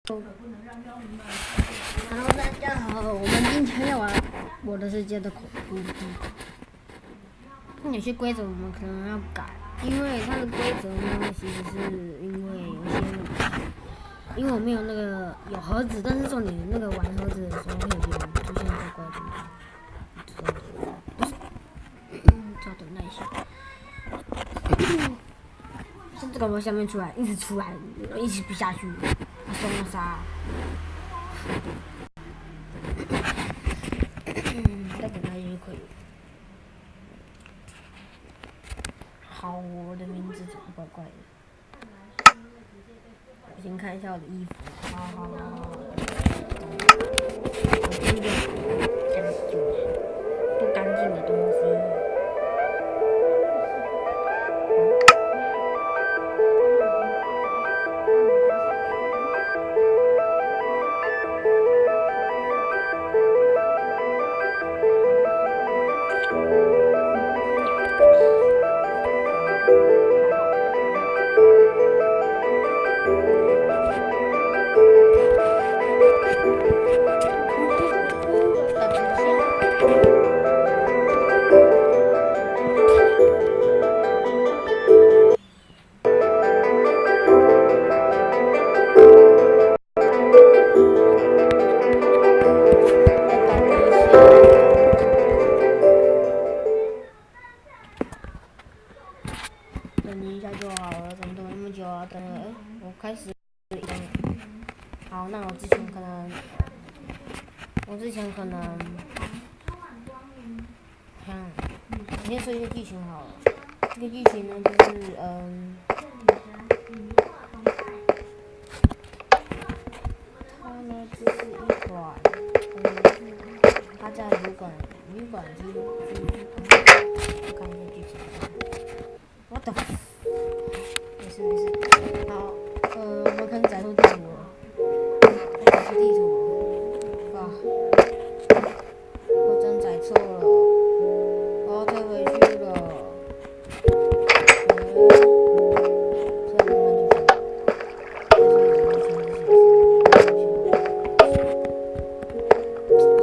Hello，大家好，我们今天要玩《我的世界的恐怖地》。有些规则我们可能要改，因为它的规则呢，其实是因为有些问题，因为我没有那个有盒子，但是重点那个玩盒子的时候会有点出现怪怪的。稍等那一下，像这个从下面出来，一直出来，一直不下去，松了沙。再等他一会。好，我的名字怎么怪怪的？我先看一下我的衣服。好。我第一个讲究不干净的东西。等一下就好了，怎么等那么久啊？等了，我开始好，那我之前可能，先说一个剧情好了。这个剧情呢，就是它呢就是一款，它在旅馆机，我看一下剧情。What the？ 没事。好，我们开始载入地图了。载入地图，啊，我真载错了，我要退回去了。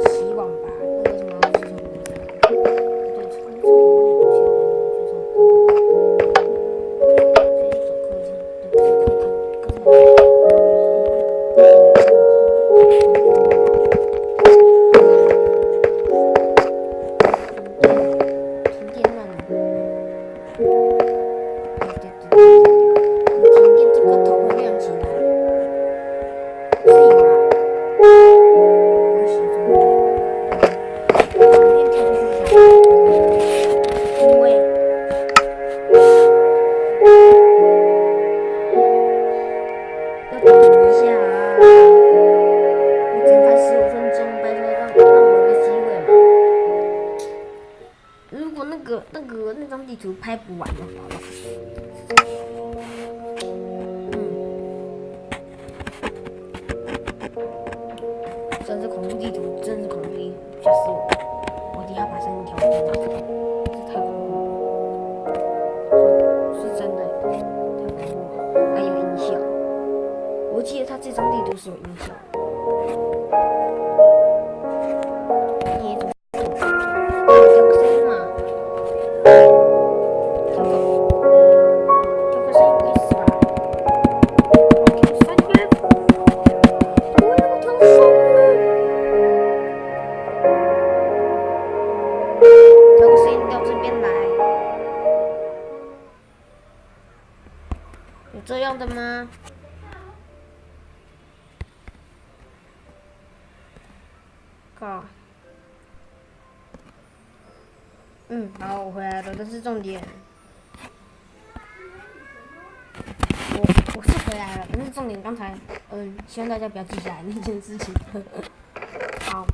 希望吧，那为什么要去这个？如果那张地图拍不完的话，真是恐怖地图，真是恐怖地图，吓死我！我一定要把声音调低，这太恐怖了，是真的，太恐怖了，还有音效，我记得他这张地图是有音效的。有这样的吗？靠！好，我回来了，但是重点，我是回来了，但是重点刚才，希望大家不要记下来那件事情。好，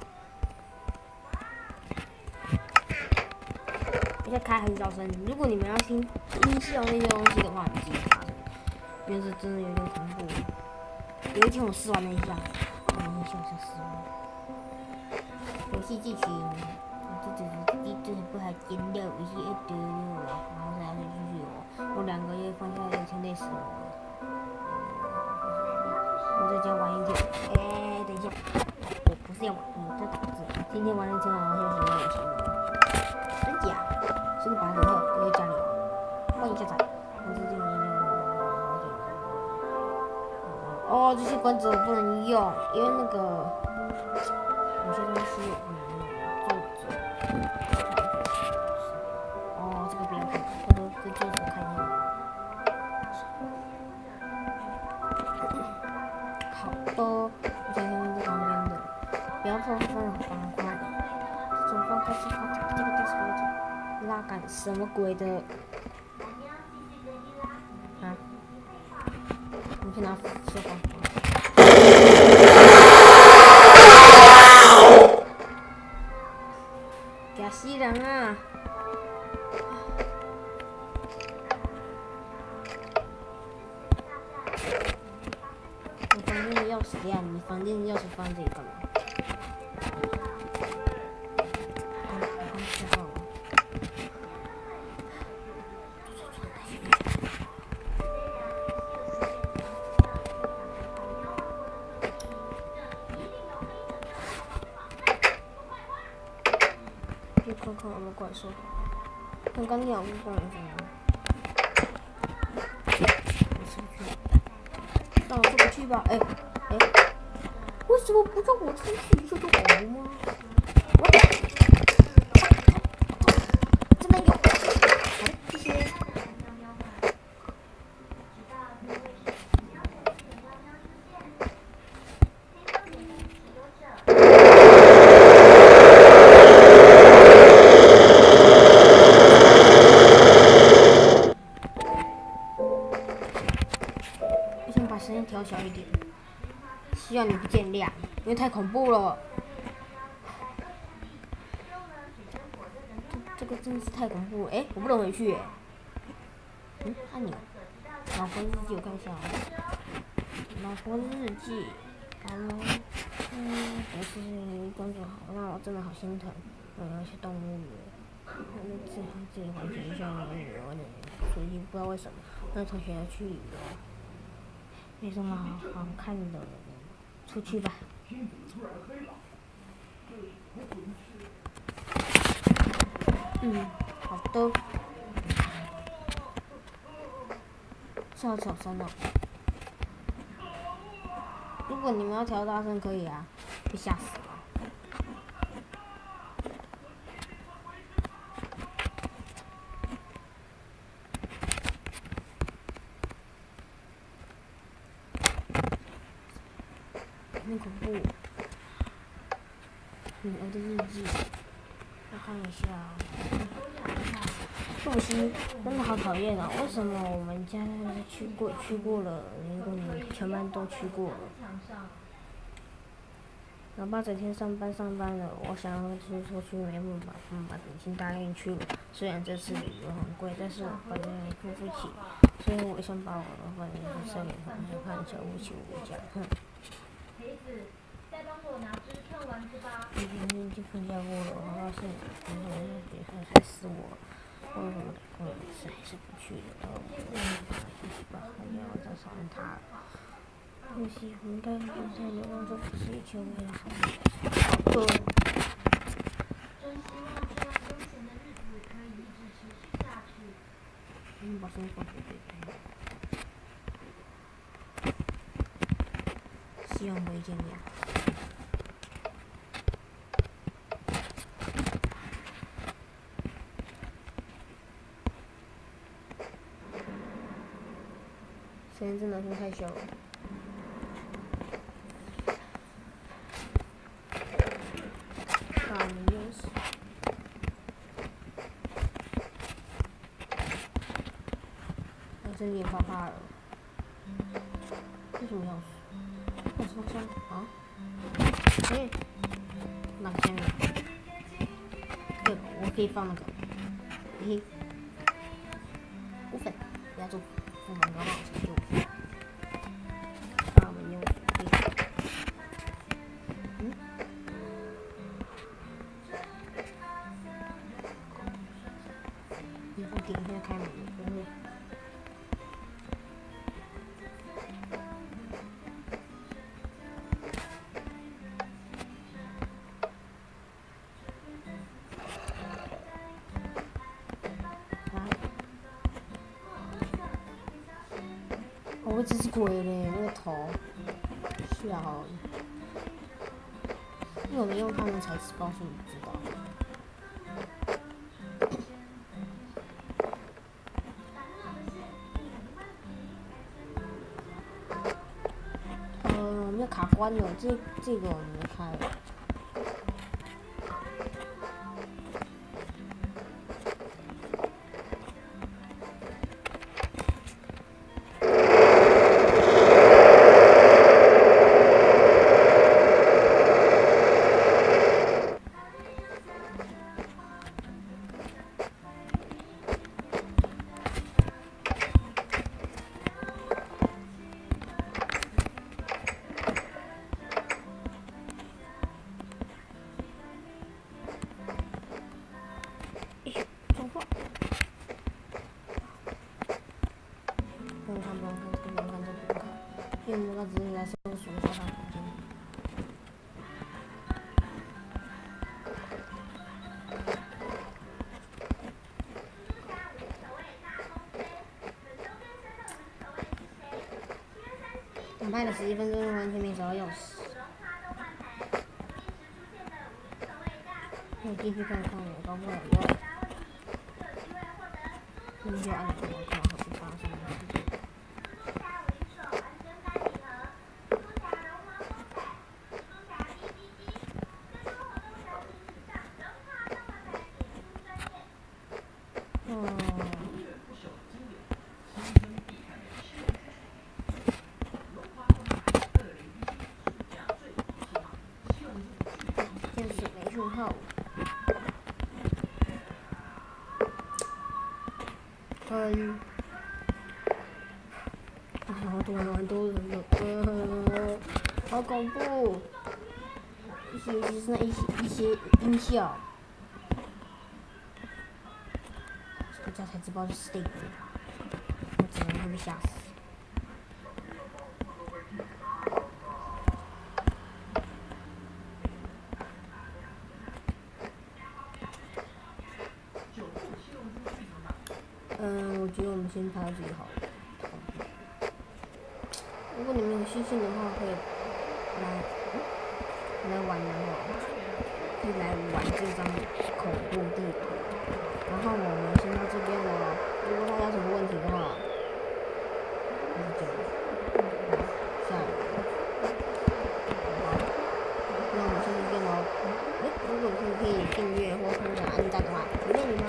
我在开很小声，如果你们要听音效那些东西的话，你自己查。因为是真的有点恐怖。有一天我试完了一下，音效吓死我。游戏剧情，这不还见到一些丢了，然后才要继续我2个月放下6天累死我了。我在家玩一天。是要玩，在打字。今天玩的挺好，休息也行。真假？是个白盒，留在家里玩。欢迎下载。我最近哦，这些关子我不能用，因为那个有些东西我不能用。哦，这个不要看，我都给作者看一下。好的，我想看这旁边的，不要放方块，这种方块是放这个电视柜拉杆什么鬼的？啊？你去拿消防栓。吓死人啊！我房间的钥匙呀，你房间的钥匙放这里干嘛？去看看有没有怪兽。刚刚鸟不过来什么？让我出不去吧？哎，为什么不让我出去？这就好吗？真的有？好的，谢谢。我想把声音调小一点，希望你不见谅，因为太恐怖了。这个真的是太恐怖了！哎，我不能回去。按钮。老婆日记，我看一下啊。老婆日记，好了，不是工作好，那我真的好心疼。我要去动物园，自己缓解一下我的女儿的所以不知道为什么，那同学要去旅游，没什么好看的，出去吧。好的。是好小声哦。如果你们要调大声可以啊，被吓死了。很恐怖。女儿的日记，我看一下。复习真的好讨厌哦！为什么我们家去过了，如果你全班都去过了。老爸整天上班了，我想要出去没办法，已经答应去了。虽然这次旅游很贵，但是我反正也付不起，所以我想把我的反正是3年后就看交不起我家。陪子，再帮我拿支串丸子吧。已经放假过了，好像是还死我，为什么还是不去的？把还要再讨厌他。可惜我应该在流浪中不是一切为了好的。真希望这样悠闲的日子可以一直持续下去。把声音放对。希望不会见谅。声音真的是太小了。我真有点怕了。这什么钥匙？钥匙放箱啊？哪个箱子？对，我可以放那个。骨粉，不要做副本高报成就。我们用你不点一下开门，不会。会这是鬼嘞，那个头，笑。因为我没用他们才知道，所以不知道。我们卡关了，这个我没开了。因为我只是来搜索一下他房间。我拍了11分钟，完全没找到钥匙。我进去看看，我搞不好要。那就按钮，我看会不会发生事情。电视没讯号。很多人了，好恐怖！尤其是那一些音效，回家才知道是 steak， 我只能会被吓死。我觉得我们先拍到这里好了。如果你们有兴趣的话，可以来玩的话，可以来玩这张恐怖地图。然后我们先到这边了。如果大家有什么问题的话，就是这样。下一个。好，那我们下次见喽。如果可以订阅或分享、按赞的话，谢谢你们。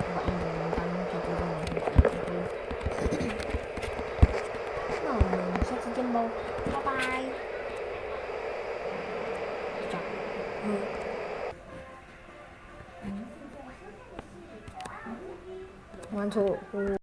我把那个名单去追踪了，那我们下次见喽，拜拜。这样，玩错。